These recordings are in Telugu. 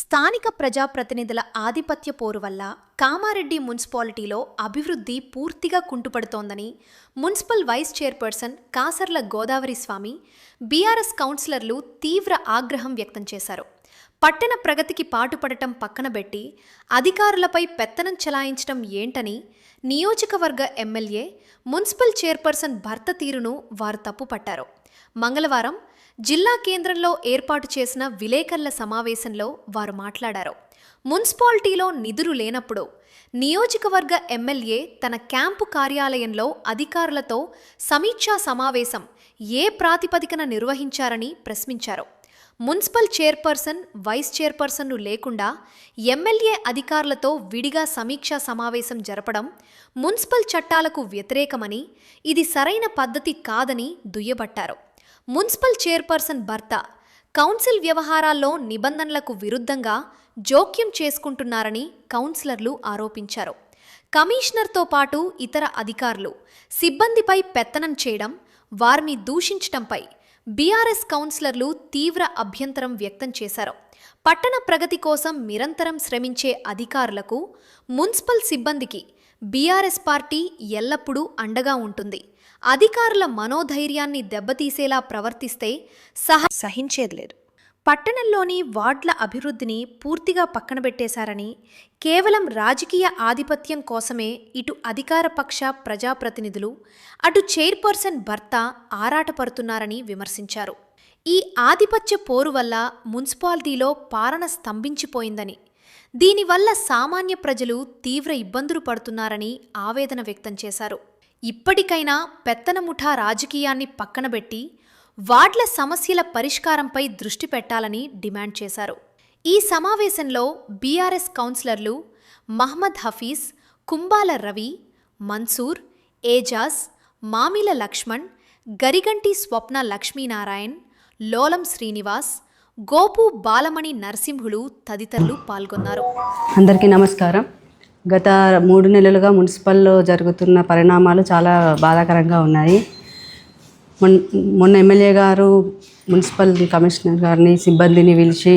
స్థానిక ప్రజాప్రతినిధుల ఆధిపత్య పోరు వల్ల కామారెడ్డి మున్సిపాలిటీలో అభివృద్ధి పూర్తిగా కుంటుపడుతోందని municipal vice chairperson Kasarla Godavari Swamy BRS కౌన్సిలర్లు తీవ్ర ఆగ్రహం వ్యక్తం చేశారు. పట్టణ ప్రగతికి పాటుపడటం పక్కనబెట్టి అధికారులపై పెత్తనం చెలాయించడం ఏంటని నియోజకవర్గ ఎమ్మెల్యే మున్సిపల్ చైర్పర్సన్ భర్త తీరును వారు తప్పుపట్టారు. మంగళవారం జిల్లా కేంద్రంలో ఏర్పాటు చేసిన విలేకరుల సమావేశంలో వారు మాట్లాడారు. మున్సిపాలిటీలో నిధులు లేనప్పుడు నియోజకవర్గ ఎమ్మెల్యే తన క్యాంపు కార్యాలయంలో అధికారులతో సమీక్షా సమావేశం ఏ ప్రాతిపదికన నిర్వహించారని ప్రశ్నించారు. మున్సిపల్ చైర్పర్సన్, వైస్ చైర్పర్సన్ను లేకుండా ఎమ్మెల్యే అధికారులతో విడిగా సమీక్షా సమావేశం జరపడం మున్సిపల్ చట్టాలకు వ్యతిరేకమని, ఇది సరైన పద్ధతి కాదని దుయ్యబట్టారు. మున్సిపల్ చైర్పర్సన్ భర్త కౌన్సిల్ వ్యవహారాల్లో నిబంధనలకు విరుద్ధంగా జోక్యం చేసుకుంటున్నారని కౌన్సిలర్లు ఆరోపించారు. కమిషనర్తో పాటు ఇతర అధికారులు సిబ్బందిపై పెత్తనం చేయడం, వారిని దూషించటంపై బీఆర్ఎస్ కౌన్సిలర్లు తీవ్ర అభ్యంతరం వ్యక్తం చేశారు. పట్టణ ప్రగతి కోసం నిరంతరం శ్రమించే అధికారులకు, మున్సిపల్ సిబ్బందికి బీఆర్ఎస్ పార్టీ ఎల్లప్పుడూ అండగా ఉంటుంది. అధికారుల మనోధైర్యాన్ని దెబ్బతీసేలా ప్రవర్తిస్తే సహించేది లేదు. పట్టణంలోని వార్డుల అభివృద్ధిని పూర్తిగా పక్కనబెట్టేశారని, కేవలం రాజకీయ ఆధిపత్యం కోసమే ఇటు అధికారపక్ష ప్రజాప్రతినిధులు, అటు చైర్పర్సన్ భర్త ఆరాటపడుతున్నారని విమర్శించారు. ఈ ఆధిపత్య పోరు వల్ల మున్సిపాలిటీలో పాలన స్తంభించిపోయిందని, దీనివల్ల సామాన్య ప్రజలు తీవ్ర ఇబ్బందులు పడుతున్నారని ఆవేదన వ్యక్తం చేశారు. ఇప్పటికైనా పెత్తన ముఠా రాజకీయాన్ని పక్కనబెట్టి వార్డుల సమస్యల పరిష్కారంపై దృష్టి పెట్టాలని డిమాండ్ చేశారు. ఈ సమావేశంలో బీఆర్ఎస్ కౌన్సిలర్లు మహ్మద్ హఫీజ్, కుంబాల రవి, మన్సూర్, ఏజాజ్, మామిల లక్ష్మణ్, గరిగంటి స్వప్న లక్ష్మీనారాయణ్, లోలం శ్రీనివాస్, గోపు బాలమణి నరసింహులు తదితరులు పాల్గొన్నారు. అందరికీ నమస్కారం. గత 3 నెలలుగా మున్సిపల్లో జరుగుతున్న పరిణామాలు చాలా బాధాకరంగా ఉన్నాయి. మొన్న ఎమ్మెల్యే గారు మున్సిపల్ కమిషనర్ గారిని, సిబ్బందిని పిలిచి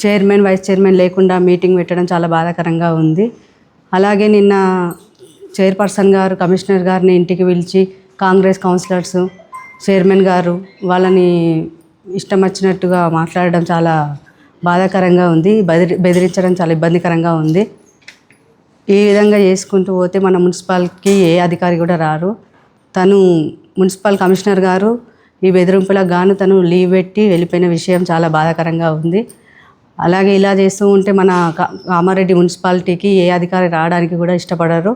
చైర్మన్, వైస్ చైర్మన్ లేకుండా మీటింగ్ పెట్టడం చాలా బాధాకరంగా ఉంది. అలాగే నిన్న చైర్పర్సన్ గారు కమిషనర్ గారిని ఇంటికి పిలిచి కాంగ్రెస్ కౌన్సిలర్స్, చైర్మన్ గారు వాళ్ళని ఇష్టం వచ్చినట్టుగా మాట్లాడడం చాలా బాధాకరంగా ఉంది. బెదిరించడం చాలా ఇబ్బందికరంగా ఉంది. ఈ విధంగా చేసుకుంటూ పోతే మన మున్సిపాలిటీకి ఏ అధికారి కూడా రారు. తను మున్సిపల్ కమిషనర్ గారు ఈ బెదిరింపులకు గాను తను లీవ్ పెట్టి వెళ్ళిపోయిన విషయం చాలా బాధాకరంగా ఉంది. అలాగే ఇలా చేస్తూ ఉంటే మన కామారెడ్డి మున్సిపాలిటీకి ఏ అధికారి రావడానికి కూడా ఇష్టపడరు.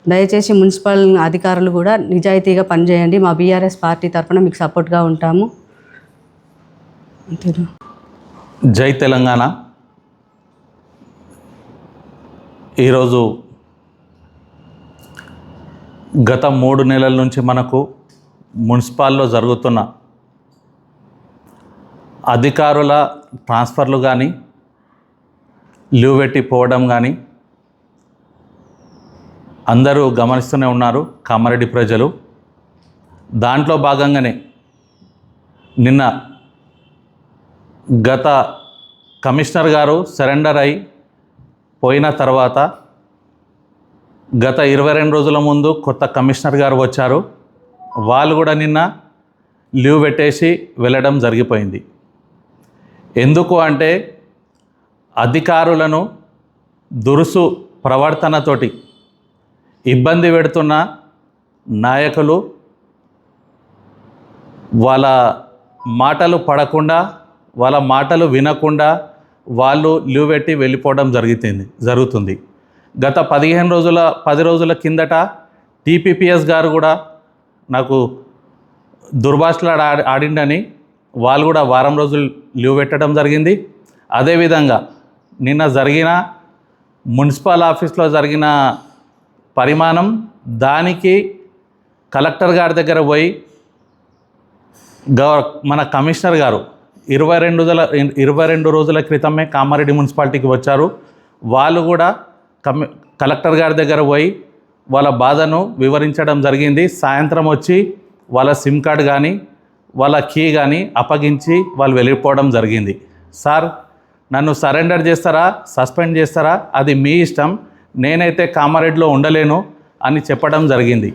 దయచేసి మున్సిపల్ అధికారులు కూడా నిజాయితీగా పనిచేయండి. మా బీఆర్ఎస్ పార్టీ తరఫున మీకు సపోర్ట్గా ఉంటాము. అంతేనా? జై తెలంగాణ. ఈరోజు గత 3 నెలల నుంచి మనకు మున్సిపాల్లో జరుగుతున్న అధికారుల ట్రాన్స్ఫర్లు కానీ, లీవ్ పెట్టి పోవడం కానీ అందరూ గమనిస్తూనే ఉన్నారు కామారెడ్డి ప్రజలు. దాంట్లో భాగంగానే నిన్న గత కమిషనర్ గారు సరెండర్ అయి పోయిన తర్వాత గత 22 రోజుల ముందు కొత్త కమిషనర్ గారు వచ్చారు. వాళ్ళు కూడా నిన్న లీవ్ పెట్టేసి వెళ్ళడం జరిగిపోయింది. ఎందుకు అంటే అధికారులను దురుసు ప్రవర్తనతోటి ఇబ్బంది పెడుతున్న నాయకులు వాళ్ళ మాటలు పడకుండా, వాళ్ళ మాటలు వినకుండా వాళ్ళు లీవ్ పెట్టి వెళ్ళిపోవడం జరుగుతుంది. గత 10 రోజుల కిందట టీపీపీఎస్ గారు కూడా నాకు దుర్భాషలు ఆడిండని వాళ్ళు కూడా వారం రోజులు లీవ్ పెట్టడం జరిగింది. అదేవిధంగా నిన్న జరిగిన మున్సిపల్ ఆఫీస్లో జరిగిన పరిమాణం, దానికి కలెక్టర్ గారి దగ్గర పోయి మన కమిషనర్ గారు 22 రోజుల క్రితమే కామారెడ్డి మున్సిపాలిటీకి వచ్చారు. వాళ్ళు కూడా కలెక్టర్ గారి దగ్గర పోయి వాళ్ళ బాధను వివరించడం జరిగింది. సాయంత్రం వచ్చి వాళ్ళ సిమ్ కార్డ్ కానీ వాళ్ళ కీ కానీ అప్పగించి వాళ్ళు వెళ్ళిపోవడం జరిగింది. సార్ నన్ను సరెండర్ చేస్తారా, సస్పెండ్ చేస్తారా, అది మీ ఇష్టం, నేనైతే కామారెడ్డిలో ఉండలేను అని చెప్పడం జరిగింది.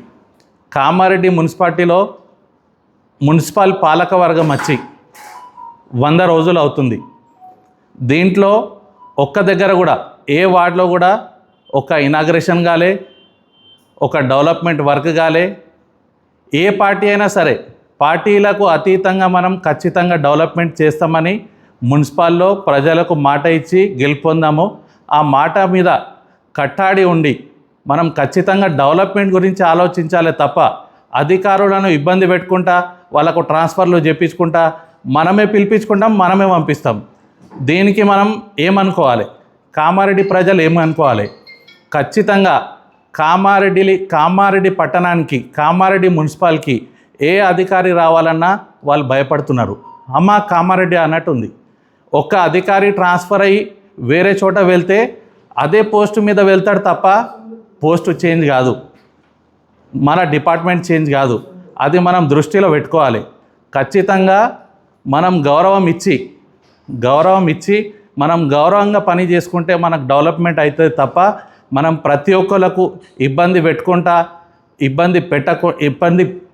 కామారెడ్డి మున్సిపాలిటీలో మున్సిపల్ పాలకవర్గం వచ్చి 100 రోజులు అవుతుంది. దీంట్లో ఒక్క దగ్గర కూడా ఏ వార్డులో కూడా ఒక ఇనాగ్రేషన్ కాలే, ఒక డెవలప్మెంట్ వర్క్ కాలే. ఏ పార్టీ అయినా సరే పార్టీలకు అతీతంగా మనం ఖచ్చితంగా డెవలప్మెంట్ చేస్తామని మున్సిపాల్లో ప్రజలకు మాట ఇచ్చి గెలుపొందాము. ఆ మాట మీద కట్టాడి ఉండి మనం ఖచ్చితంగా డెవలప్మెంట్ గురించి ఆలోచించాలి తప్ప అధికారులను ఇబ్బంది పెట్టుకుంటా వాళ్ళకు ట్రాన్స్ఫర్లు చేపించుకుంటా మనమే పిలిపించుకుంటాం, మనమే పంపిస్తాం. దీనికి మనం ఏమనుకోవాలి, కామారెడ్డి ప్రజలు ఏమనుకోవాలి? ఖచ్చితంగా కామారెడ్డి పట్టణానికి, కామారెడ్డి మున్సిపాలిటీకి ఏ అధికారి రావాలన్నా వాళ్ళు భయపడుతున్నారు. అమ్మ కామారెడ్డి అన్నట్టు ఉంది. ఒక్క అధికారి ట్రాన్స్ఫర్ అయ్యి వేరే చోట వెళ్తే అదే పోస్టు మీద వెళ్తాడు తప్ప పోస్టు చేంజ్ కాదు, మన డిపార్ట్మెంట్ చేంజ్ కాదు. అది మనం దృష్టిలో పెట్టుకోవాలి. ఖచ్చితంగా మనం గౌరవం ఇచ్చి మనం గౌరవంగా పని చేసుకుంటే మనకు డెవలప్మెంట్ అవుతుంది తప్ప మనం ప్రతి ఒక్కరికి ఇబ్బంది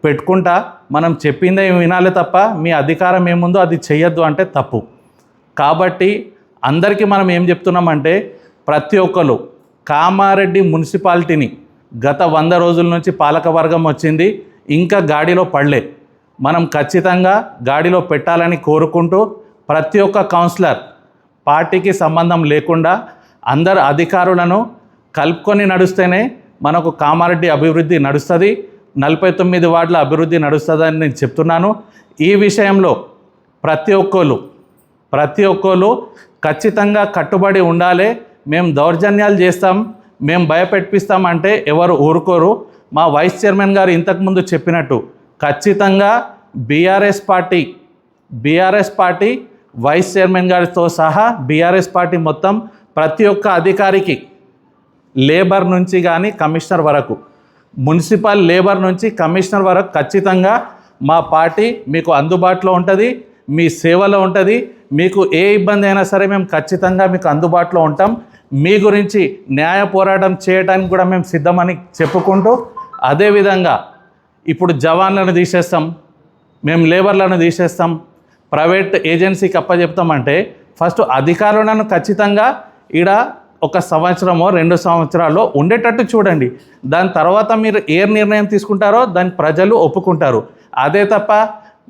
పెట్టుకుంటా మనం చెప్పిందే వినాలి తప్ప మీ అధికారం ఏముందో అది చెయ్యొద్దు అంటే తప్పు. కాబట్టి అందరికీ మనం ఏం చెప్తున్నామంటే ప్రతి ఒక్కరు కామారెడ్డి మున్సిపాలిటీని గత 100 రోజుల నుంచి పాలకవర్గం వచ్చింది, ఇంకా గాడిలో పడలే. మనం ఖచ్చితంగా గాడిలో పెట్టాలని కోరుకుంటూ ప్రతి ఒక్క కౌన్సిలర్ పార్టీకి సంబంధం లేకుండా అందరు అధికారులను కలుపుకొని నడుస్తేనే మనకు కామారెడ్డి అభివృద్ధి నడుస్తుంది, 49 వార్డుల అభివృద్ధి నడుస్తుందని నేను చెప్తున్నాను. ఈ విషయంలో ప్రతి ఒక్కరు ఖచ్చితంగా కట్టుబడి ఉండాలి. మేము దౌర్జన్యాలు చేస్తాం, మేము భయపెట్టిస్తాం అంటే ఎవరు ఊరుకోరు. మా వైస్ చైర్మన్ గారు ఇంతకుముందు చెప్పినట్టు ఖచ్చితంగా బీఆర్ఎస్ పార్టీ వైస్ చైర్మన్ గారితో సహా బీఆర్ఎస్ పార్టీ మొత్తం ప్రతి ఒక్క అధికారికి, లేబర్ నుంచి కానీ కమిషనర్ వరకు, మున్సిపల్ లేబర్ నుంచి కమిషనర్ వరకు ఖచ్చితంగా మా పార్టీ మీకు అందుబాటులో ఉంటుంది, మీ సేవలో ఉంటుంది. మీకు ఏ ఇబ్బంది అయినా సరే మేము ఖచ్చితంగా మీకు అందుబాటులో ఉంటాం. మీ గురించి న్యాయ పోరాటం చేయడానికి కూడా మేము సిద్ధమని చెప్పుకుంటూ, అదేవిధంగా ఇప్పుడు జవాన్లను తీసేస్తాం, మేము లేబర్లను తీసేస్తాం, ప్రైవేట్ ఏజెన్సీకి అప్పచెప్తామంటే ఫస్ట్ అధికారులను ఖచ్చితంగా ఈడ 1 సంవత్సరమో 2 సంవత్సరాల్లో ఉండేటట్టు చూడండి. దాని తర్వాత మీరు ఏ నిర్ణయం తీసుకుంటారో దాన్ని ప్రజలు ఒప్పుకుంటారు. అదే తప్ప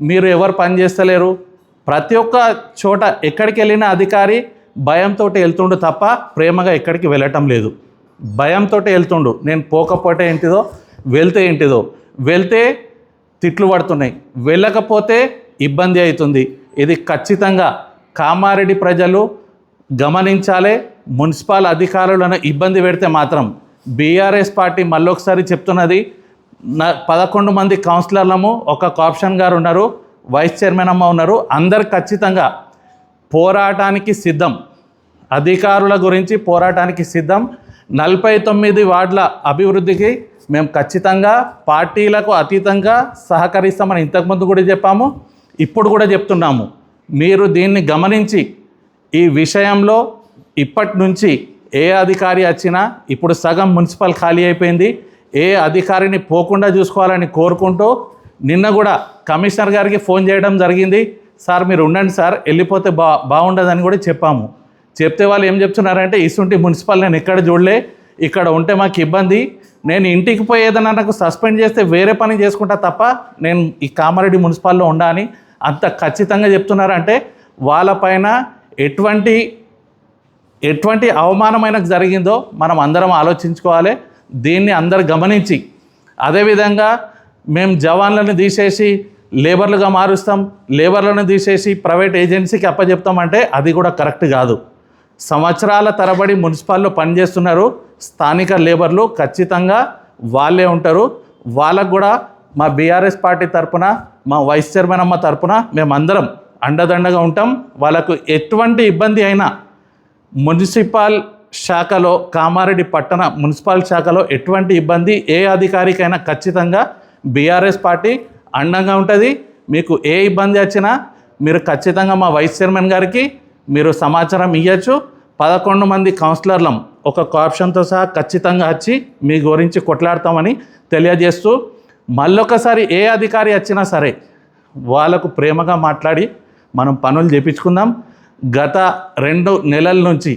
మీరు ఎవరు పని చేస్తలేరు, ప్రతి ఒక్క చోట ఎక్కడికి వెళ్ళిన అధికారి భయంతో వెళ్తుండు తప్ప ప్రేమగా ఎక్కడికి వెళ్ళటం లేదు. భయంతో వెళ్తుండు. నేను పోకపోతే ఏంటిదో, వెళ్తే ఏంటిదో, వెళ్తే తిట్లు పడుతున్నాయి, వెళ్ళకపోతే ఇబ్బంది అవుతుంది. ఇది ఖచ్చితంగా కామారెడ్డి ప్రజలు గమనించాలి. మున్సిపల్ అధికారులను ఇబ్బంది పెడితే మాత్రం బీఆర్ఎస్ పార్టీ మళ్ళొకసారి చెప్తున్నది, 11 మంది కౌన్సిలర్లము, ఒక కార్పొరేషన్ గారు ఉన్నారు, వైస్ చైర్మన్ అమ్మ ఉన్నారు, అందరు ఖచ్చితంగా పోరాటానికి సిద్ధం. అధికారుల గురించి పోరాటానికి సిద్ధం. 49 వార్డుల అభివృద్ధికి మేము ఖచ్చితంగా పార్టీలకు అతీతంగా సహకరిస్తామని ఇంతకుముందు కూడా చెప్పాము, ఇప్పుడు కూడా చెప్తున్నాము. మీరు దీన్ని గమనించి ఈ విషయంలో ఇప్పటి నుంచి ఏ అధికారి వచ్చినా, ఇప్పుడు సగం మున్సిపల్ ఖాళీ అయిపోయింది, ఏ అధికారిని పోకుండా చూసుకోవాలని కోరుకుంటూ, నిన్న కూడా కమిషనర్ గారికి ఫోన్ చేయడం జరిగింది. సార్ మీరు ఉండండి సార్, వెళ్ళిపోతే బాగుండదని కూడా చెప్పాము. చెప్తే వాళ్ళు ఏం చెప్తున్నారంటే ఇసుంటి మున్సిపల్ నేను ఎక్కడ చూడలే, ఇక్కడ ఉంటే మాకు ఇబ్బంది, నేను ఇంటికి పోయి ఏదైనా నాకు సస్పెండ్ చేస్తే వేరే పని చేసుకుంటా తప్ప నేను ఈ కామారెడ్డి మున్సిపాల్లో ఉండా అని అంత ఖచ్చితంగా చెప్తున్నారంటే వాళ్ళపైన ఎటువంటి అవమానమైన జరిగిందో మనం అందరం ఆలోచించుకోవాలి. దీన్ని అందరు గమనించి, అదేవిధంగా మేము జవాన్లను తీసేసి లేబర్లుగా మారుస్తాం, లేబర్లను తీసేసి ప్రైవేట్ ఏజెన్సీకి అప్పచెప్తామంటే అది కూడా కరెక్ట్ కాదు. సంవత్సరాల తరబడి మున్సిపాల్లో పనిచేస్తున్నారు స్థానిక లేబర్లు, ఖచ్చితంగా వాళ్ళే ఉంటారు. వాళ్ళకు కూడా మా బీఆర్ఎస్ పార్టీ తరపున, మా వైస్ చైర్మన్ అమ్మ తరపున మేమందరం అండదండగా ఉంటాం. వాళ్ళకు ఎటువంటి ఇబ్బంది అయినా మున్సిపల్ శాఖలో, కామారెడ్డి పట్టణ మున్సిపల్ శాఖలో ఎటువంటి ఇబ్బంది ఏ అధికారికైనా ఖచ్చితంగా బీఆర్ఎస్ పార్టీ అండంగా ఉంటుంది. మీకు ఏ ఇబ్బంది వచ్చినా మీరు ఖచ్చితంగా మా వైస్ చైర్మన్ గారికి, మీరు సమాచారం ఇవ్వచ్చు. 11 మంది కౌన్సిలర్లం ఒక కోఆప్షన్తో సహా ఖచ్చితంగా వచ్చి మీ గురించి కొట్లాడతామని తెలియజేస్తూ, మళ్ళొకసారి ఏ అధికారి వచ్చినా సరే వాళ్ళకు ప్రేమగా మాట్లాడి మనం పనులు చేయించుకుందాం. గత 2 నెలల నుంచి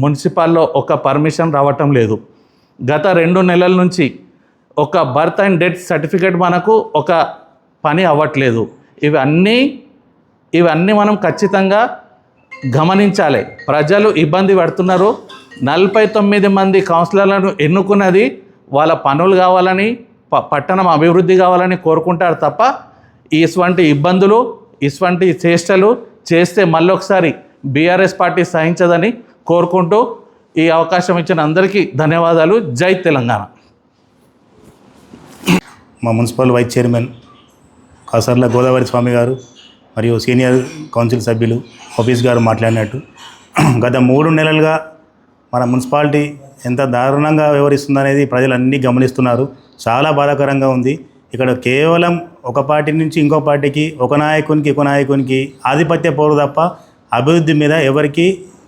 మున్సిపాల్లో ఒక పర్మిషన్ రావటం లేదు. గత 2 నెలల నుంచి ఒక బర్త్ అండ్ డెత్ సర్టిఫికేట్ మనకు ఒక పని అవ్వట్లేదు. ఇవన్నీ మనం ఖచ్చితంగా గమనించాలి. ప్రజలు ఇబ్బంది పడుతున్నారు. 49 మంది కౌన్సిలర్లను ఎన్నుకున్నది వాళ్ళ పనులు కావాలని, పట్టణం అభివృద్ధి కావాలని కోరుకుంటారు తప్ప ఇటువంటి ఇబ్బందులు, ఇటువంటి చేష్టలు చేస్తే మళ్ళొకసారి బీఆర్ఎస్ పార్టీ సహించదని కోరుకుంటూ ఈ అవకాశం ఇచ్చిన అందరికీ ధన్యవాదాలు. జై తెలంగాణ. మా municipal vice chairman Kasarla Godavari Swamy గారు మరియు సీనియర్ కౌన్సిల్ సభ్యులు ఆఫీస్ గారు మాట్లాడినట్టు గత 3 నెలలుగా మన మున్సిపాలిటీ ఎంత దారుణంగా వ్యవహరిస్తుందనేది ప్రజలన్నీ గమనిస్తున్నారు. చాలా బాధాకరంగా ఉంది. ఇక్కడ కేవలం ఒక పార్టీ నుంచి ఇంకో పార్టీకి, ఒక నాయకునికి ఆధిపత్య పోరు తప్ప అభివృద్ధి మీద ఎవరికి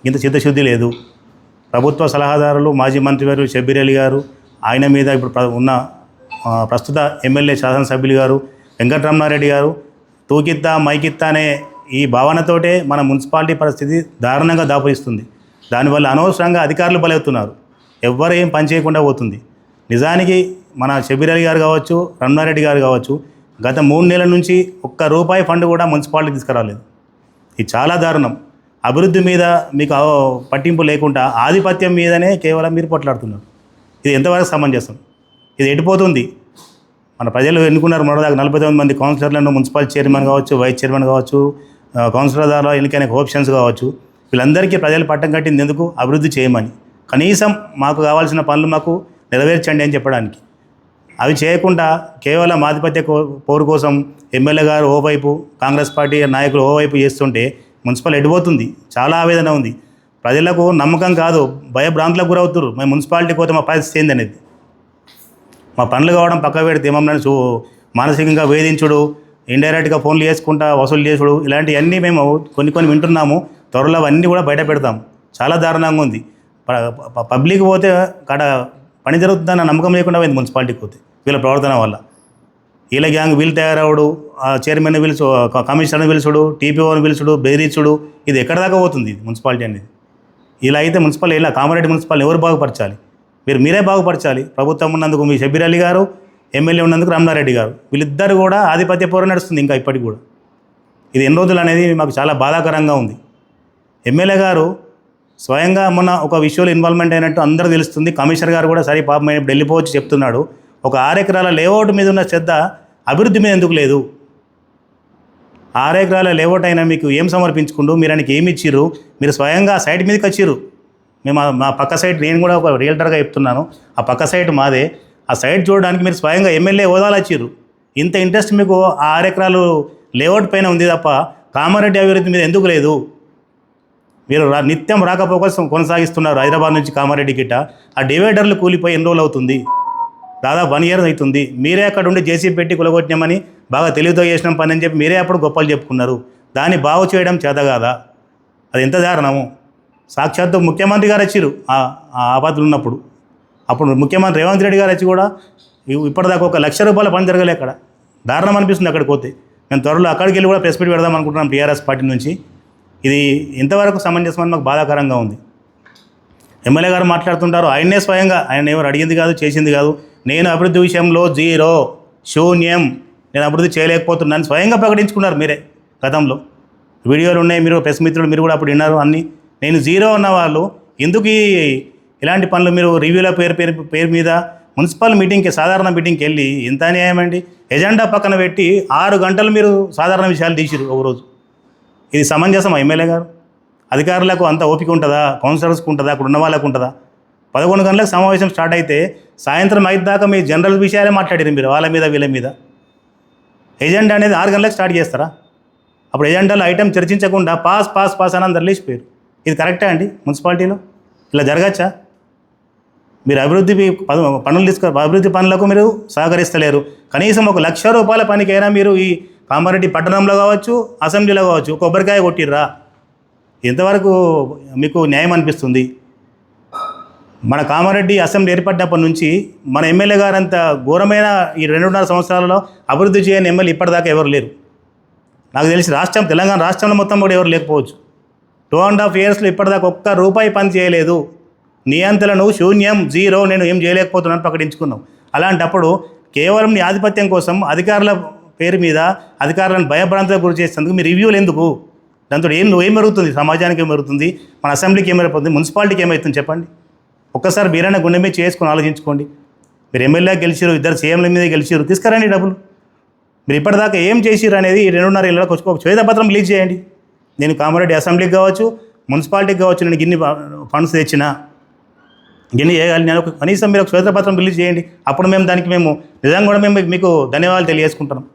ఇంత చిత్తశుద్ధి లేదు. ప్రభుత్వ సలహాదారులు మాజీ మంత్రివర్యులు షబ్బీర్ అలీ గారు, ఆయన మీద ఇప్పుడు ఉన్న ప్రస్తుత ఎమ్మెల్యే శాసనసభ్యులు గారు వెంకటరమణారెడ్డి గారు తూకిత్తా మైకిత్తా అనే ఈ భావనతోటే మన మున్సిపాలిటీ పరిస్థితి దారుణంగా దాపురిస్తుంది. దానివల్ల అనవసరంగా అధికారులు బలవుతున్నారు. ఎవ్వరు ఏం పని చేయకుండా పోతుంది. నిజానికి మన షబ్బీర్ అలీ గారు కావచ్చు, రమణారెడ్డి గారు కావచ్చు, గత 3 నెలల నుంచి ₹1 ఫండ్ కూడా మున్సిపాలిటీ తీసుకురాలేదు. ఇది చాలా దారుణం. అభివృద్ధి మీద మీకు పట్టింపు లేకుండా ఆధిపత్యం మీదనే కేవలం మీరు పోట్లాడుతున్నారు. ఇది ఎంతవరకు సమంజసం? ఇది ఎడిపోతుంది. మన ప్రజలు ఎన్నుకున్నారు మొదటిదాకా 49 మంది కౌన్సిలర్లను, మున్సిపల్ చైర్మన్ కావచ్చు, వైస్ చైర్మన్ కావచ్చు, కౌన్సిలర్ ద్వారా ఎన్నికైన ఆప్షన్స్ కావచ్చు. వీళ్ళందరికీ ప్రజలు పట్టం కట్టింది ఎందుకు? అభివృద్ధి చేయమని. కనీసం మాకు కావాల్సిన పనులు మాకు నెరవేర్చండి అని చెప్పడానికి. అవి చేయకుండా కేవలం ఆధిపత్య పోరు కోసం ఎమ్మెల్యే గారు ఓవైపు, కాంగ్రెస్ పార్టీ నాయకులు ఓవైపు చేస్తుంటే మున్సిపల్ ఎడిపోతుంది. చాలా ఆవేదన ఉంది. ప్రజలకు నమ్మకం కాదు, భయభ్రాంతులకు గురవుతారు. మేము మున్సిపాలిటీ పోతే మా పరిస్థితి ఏందనేది. మా పనులు కావడం పక్క పెడితే మమ్మల్ని మానసికంగా వేధించుడు, ఇండైరెక్ట్గా ఫోన్లు చేసుకుంటా వసూలు చేసుడు, ఇలాంటివన్నీ మేము కొన్ని వింటున్నాము. త్వరలో అవన్నీ కూడా బయట పెడతాం. చాలా దారుణంగా ఉంది. పబ్లిక్ పోతే కాడ పని జరుగుతుందన్న నమ్మకం లేకుండా పోయింది మున్సిపాలిటీకి పోతే వీళ్ళ ప్రవర్తన వల్ల. వీళ్ళ గ్యాంగ్ వీళ్ళు తయారవుడు, చైర్మన్ పిలుచు, కమిషనర్ని పిలుచుడు, టీపీఓని పిలుచుడు, బెదిరించుడు, ఇది ఎక్కడ దాకా పోతుంది ఇది మున్సిపాలిటీ అనేది? ఇలా అయితే మున్సిపల్ ఇలా కామారెడ్డి మున్సిపాలిటీ ఎవరు బాగుపరచాలి? మీరే బాగుపరచాలి. ప్రభుత్వం ఉన్నందుకు మీ షబ్బీర్ అలీ గారు, ఎమ్మెల్యే ఉన్నందుకు రమణారెడ్డి గారు, వీళ్ళిద్దరు కూడా ఆధిపత్య పోరు నడుస్తుంది ఇంకా ఇప్పటికి కూడా. ఇది ఎన్ని రోజులు అనేది మాకు చాలా బాధాకరంగా ఉంది. ఎమ్మెల్యే గారు స్వయంగా మొన్న ఒక విషయంలో ఇన్వాల్వ్మెంట్ అయినట్టు అందరూ తెలుస్తుంది. కమిషనర్ గారు కూడా సరే పాపం వెళ్ళిపోవచ్చు చెప్తున్నాడు. ఒక 6 ఎకరాల లేఅవుట్ మీద ఉన్న శ్రద్ధ అభివృద్ధి మీద ఎందుకు లేదు? 6 ఎకరాల లేఅవుట్ అయినా మీకు ఏం సమర్పించుకుంటూ మీరు ఆయనకి ఏమి ఇచ్చిర్రు? మీరు స్వయంగా సైట్ మీదకి వచ్చిర్రు. మేము మా పక్క సైట్, నేను కూడా ఒక రియల్టర్గా చెప్తున్నాను, ఆ పక్క సైట్ మాదే. ఆ సైట్ చూడడానికి మీరు స్వయంగా ఎమ్మెల్యే హోదాలు వచ్చిర్రు. ఇంత ఇంట్రెస్ట్ మీకు 6 ఎకరాలు లేఅవుట్ పైన ఉంది తప్ప కామారెడ్డి అభివృద్ధి మీద ఎందుకు లేదు? మీరు నిత్యం రాకపోకలు కొనసాగిస్తున్నారు హైదరాబాద్ నుంచి కామారెడ్డి గిట్ట. ఆ డివైడర్లు కూలిపోయి ఎన్ని రోజులు అవుతుంది? దాదాపు 1 ఇయర్ అవుతుంది. మీరే అక్కడ ఉండి జేసీబీ పెట్టి కులగొట్టినామని బాగా తెలివితో చేసిన పని అని చెప్పి మీరే అప్పుడు గొప్పలు చెప్పుకున్నారు. దాన్ని బాగు చేయడం చేత కాదా? అది ఎంత దారుణము. సాక్షాత్తు ముఖ్యమంత్రి గారు వచ్చారు ఆ ఆపదలు ఉన్నప్పుడు. అప్పుడు ముఖ్యమంత్రి రేవంత్ రెడ్డి గారు వచ్చి కూడా ఇప్పటిదాకా ₹1,00,000 పని జరగలే. అక్కడ దారుణం అనిపిస్తుంది. అక్కడికి పోతే మేము త్వరలో అక్కడికి వెళ్ళి కూడా ప్రెస్ మీట్ పెడదాం అనుకుంటున్నాం టీఆర్ఎస్ పార్టీ నుంచి. ఇది ఎంతవరకు సమంజసమని మాకు బాధాకరంగా ఉంది. ఎమ్మెల్యే గారు మాట్లాడుతుంటారు, ఆయనే స్వయంగా, ఆయన ఎవరు అడిగింది కాదు, చేసింది కాదు, నేను అభివృద్ధి విషయంలో 0, శూన్యం, నేను అభివృద్ధి చేయలేకపోతున్నాను స్వయంగా ప్రకటించుకున్నారు మీరే. గతంలో వీడియోలు ఉన్నాయి, మీరు ప్రెస్ మిత్రులు మీరు కూడా అప్పుడు విన్నారు అన్నీ. నేను 0 ఉన్న వాళ్ళు ఎందుకు ఇలాంటి పనులు మీరు రివ్యూల పేరు మీద మున్సిపల్ మీటింగ్కి, సాధారణ మీటింగ్కి వెళ్ళి ఎంత అన్యాయం అండి? ఎజెండా పక్కన పెట్టి 6 గంటలు మీరు సాధారణ విషయాలు తీసిరు ఒకరోజు. ఇది సమంజసమా? ఎమ్మెల్యే గారు అధికారులకు అంత ఓపిక ఉంటుందా? కౌన్సిలర్స్కి ఉంటుందా? అక్కడ ఉన్న వాళ్ళకు ఉంటుందా? 11 గంటలకు సమావేశం స్టార్ట్ అయితే సాయంత్రం 5 దాకా మీ జనరల్ విషయాలే మాట్లాడారు మీరు, వాళ్ళ మీద వీళ్ళ మీద. ఎజెండా అనేది 6 గంటలకు స్టార్ట్ చేస్తారా? అప్పుడు ఎజెండాలో ఐటెం చర్చించకుండా పాస్ అని అందరు లేచిపోయారు. ఇది కరెక్టా అండి? మున్సిపాలిటీలో ఇలా జరగచ్చా? మీరు అభివృద్ధి పనులకు మీరు సహకరిస్తలేరు. కనీసం ₹1,00,000 పనికైనా మీరు ఈ కామారెడ్డి పట్టణంలో కావచ్చు, అసెంబ్లీలో కావచ్చు కొబ్బరికాయ కొట్టిర్రా? ఎంతవరకు మీకు న్యాయం అనిపిస్తుంది? మన కామారెడ్డి అసెంబ్లీ ఏర్పడినప్పటి నుంచి మన ఎమ్మెల్యే గారు అంత ఘోరమైన ఈ 2.5 సంవత్సరాలలో అభివృద్ధి చేయని ఎమ్మెల్యే ఇప్పటిదాకా ఎవరు లేరు. నాకు తెలిసి తెలంగాణ రాష్ట్రంలో మొత్తం కూడా ఎవరు లేకపోవచ్చు. 2.5 ఇయర్స్లో ఇప్పటిదాకా ఒక్క రూపాయి పని చేయలేదు. నియంత్రణను శూన్యం, జీరో, నేను ఏం చేయలేకపోతున్నాను ప్రకటించుకున్నాం. అలాంటప్పుడు కేవలం నీ ఆధిపత్యం కోసం అధికారుల పేరు మీద అధికారులను భయభ్రాంతులకు గురి చేసేందుకు మీ రివ్యూలు ఎందుకు? దాంతో ఏం మెరుగుతుంది? సమాజానికి ఏం మెరుగుతుంది? మన అసెంబ్లీకి ఏం మెరుగుతుంది? మున్సిపాలిటీకి ఏమవుతుంది చెప్పండి? ఒక్కసారి మీరైనా గుండె మీద చేసుకొని ఆలోచించుకోండి. మీరు ఎమ్మెల్యే గెలిచారు, 2 సీఎంల మీద గెలిచారు, తీసుకురండి డబ్బులు. మీరు ఇప్పటిదాకా ఏం చేసిరు అనేది ఈ 2.5 ఏళ్ళకి ఒక శ్వేతపత్రం రిలీజ్ చేయండి. నేను కామారెడ్డి అసెంబ్లీకి కావచ్చు, మున్సిపాలిటీకి కావచ్చు, నేను గిన్ని ఫండ్స్ తెచ్చినా, గిన్ని చేయాలి, నేను కనీసం మీరు ఒక శ్వేతపత్రం రిలీజ్ చేయండి. అప్పుడు దానికి నిజంగా కూడా మీకు ధన్యవాదాలు తెలియజేసుకుంటున్నాం.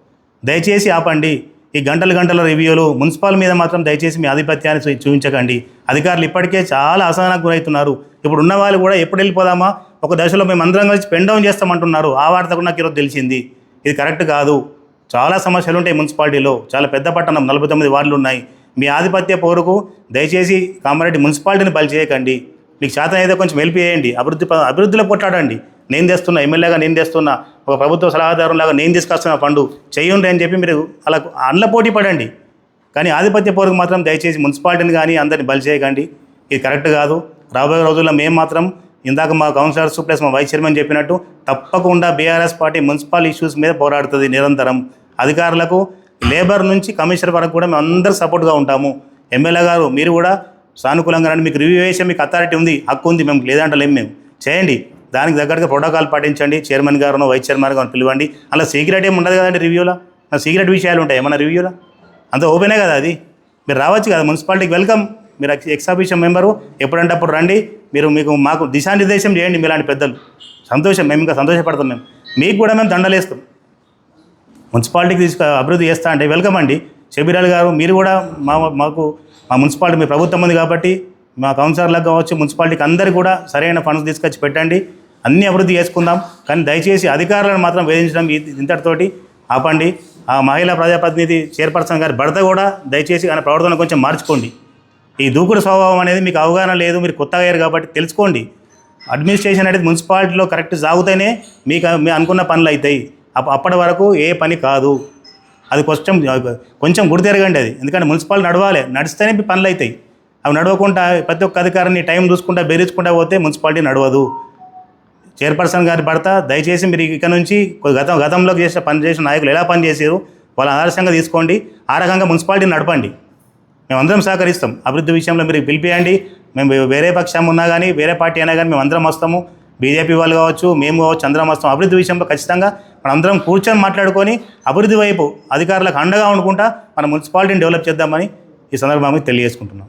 దయచేసి ఆపండి ఈ గంటల రివ్యూలు. మున్సిపల్ మీద మాత్రం దయచేసి మీ ఆధిపత్యాన్ని చూపించకండి. అధికారులు ఇప్పటికే చాలా అసహనానికి గురవుతున్నారు. ఇప్పుడు ఉన్న వాళ్ళు కూడా ఎప్పుడు వెళ్ళిపోదామా, ఒక దశలో మేము అందరం కలిసి పెన్ డౌన్ చేస్తామంటున్నారు. ఆ వార్త కూడా నాకు ఈరోజు తెలిసింది. ఇది కరెక్ట్ కాదు. చాలా సమస్యలు ఉంటాయి మున్సిపాలిటీలో. చాలా పెద్ద పట్టణం, 49 వార్డులు ఉన్నాయి. మీ ఆధిపత్య పోరుకు దయచేసి కామారెడ్డి మున్సిపాలిటీని బలి చేయకండి. మీకు శాతం ఏదో కొంచెం హెల్ప్ చేయండి. అభివృద్ధిలో కొట్లాడండి. నేను తెస్తున్నా, ఎమ్మెల్యేగా నేను తెస్తున్నా, ఒక ప్రభుత్వ సలహాదారులాగా నేను తీసుకొస్తున్న ఫండు చెయ్యండి అని చెప్పి మీరు అలా అండ్ల పోటీ పడండి. కానీ ఆధిపత్య పోరుకు మాత్రం దయచేసి మున్సిపాలిటీని కానీ అందరిని బలి చేయకండి. ఇది కరెక్ట్ కాదు. రాబోయే రోజుల్లో మేము మాత్రం ఇందాక మా కౌన్సిలర్స్ ప్లస్ మా వైస్ చైర్మన్ చెప్పినట్టు తప్పకుండా బీఆర్ఎస్ పార్టీ మున్సిపల్ ఇష్యూస్ మీద పోరాడుతుంది నిరంతరం. అధికారులకు, లేబర్ నుంచి కమిషనర్ వరకు కూడా మేము అందరూ సపోర్ట్గా ఉంటాము. ఎమ్మెల్యే గారు మీరు కూడా సానుకూలంగా రండి. మీకు రివ్యూ చేసే మీకు అథారిటీ ఉంది, హక్కు ఉంది. మేము లేదంటలేము. మేము చేయండి. దానికి తగ్గట్టుగా ప్రోటోకాల్ పాటించండి. చైర్మన్ గారు, వైస్ చైర్మన్ గారు పిలవండి. అలా సీక్రెట్ ఏమి ఉండదు కదండి రివ్యూలో. సీక్రెట్ విషయాలు ఉంటాయి ఏమన్నా రివ్యూలో? అంత ఓపెనే కదా అది. మీరు రావచ్చు కదా మున్సిపాలిటీకి. వెల్కమ్. మీరు ఎక్స్ ఆఫీషియల్ మెంబరు, ఎప్పుడంటే అప్పుడు రండి. మాకు దిశానిర్దేశం చేయండి మీలాంటి పెద్దలు. సంతోషం, మేము ఇంకా సంతోషపడతాం. మీకు కూడా మేము దండలేస్తాం. మున్సిపాలిటీకి అభివృద్ధి చేస్తా అంటే వెల్కమ్ అండి. షబీరాల్ గారు మీరు కూడా మాకు మా మున్సిపాలిటీ మీ ప్రభుత్వం ఉంది కాబట్టి మా కౌన్సిలర్లకు కావచ్చు, మున్సిపాలిటీకి అందరికీ కూడా సరైన ఫండ్స్ తీసుకొచ్చి పెట్టండి. అన్నీ అభివృద్ధి చేసుకుందాం. కానీ దయచేసి అధికారులను మాత్రం వేధించడం ఇంతటితోటి ఆపండి. ఆ మహిళా ప్రజాప్రతినిధి చైర్పర్సన్ గారి భర్త కూడా దయచేసి ఆయన ప్రవర్తన కొంచెం మార్చుకోండి. ఈ దూకుడు స్వభావం అనేది మీకు అవగాహన లేదు. మీరు కొత్తగా అయ్యారు కాబట్టి తెలుసుకోండి. అడ్మినిస్ట్రేషన్ అనేది మున్సిపాలిటీలో కరెక్ట్ సాగుతూనే మీకు అనుకున్న పనులు అవుతాయి. అప్పటి వరకు ఏ పని కాదు. అది కొంచెం గుర్తెరగండి అది. ఎందుకంటే మున్సిపాలిటీ నడవాలి, నడిస్తేనే పనులు అవుతాయి. అవి నడవకుండా ప్రతి ఒక్క అధికారిని టైం చూసుకుంటా బెదిరించుకుంటా పోతే మున్సిపాలిటీ నడవదు. చైర్పర్సన్ గారి భర్త దయచేసి మీరు ఇక్కడ నుంచి గతంలో పనిచేసిన నాయకులు ఎలా పనిచేసారు వాళ్ళ ఆదర్శంగా తీసుకోండి. ఆ రకంగా మున్సిపాలిటీని నడపండి. మేమందరం సహకరిస్తాం. అభివృద్ధి విషయంలో మీరు పిలిపియండి. మేము వేరే పక్షం ఉన్నా కానీ, వేరే పార్టీ అయినా కానీ మేము అందరం వస్తాము. బీజేపీ వాళ్ళు కావచ్చు, మేము కావచ్చు, అందరం వస్తాం. అభివృద్ధి విషయంలో ఖచ్చితంగా మనం అందరం కూర్చొని మాట్లాడుకొని అభివృద్ధి వైపు అధికారులకు అండగా అనుకుంటా మన మున్సిపాలిటీని డెవలప్ చేద్దామని ఈ సందర్భంగా తెలియజేసుకుంటున్నాం.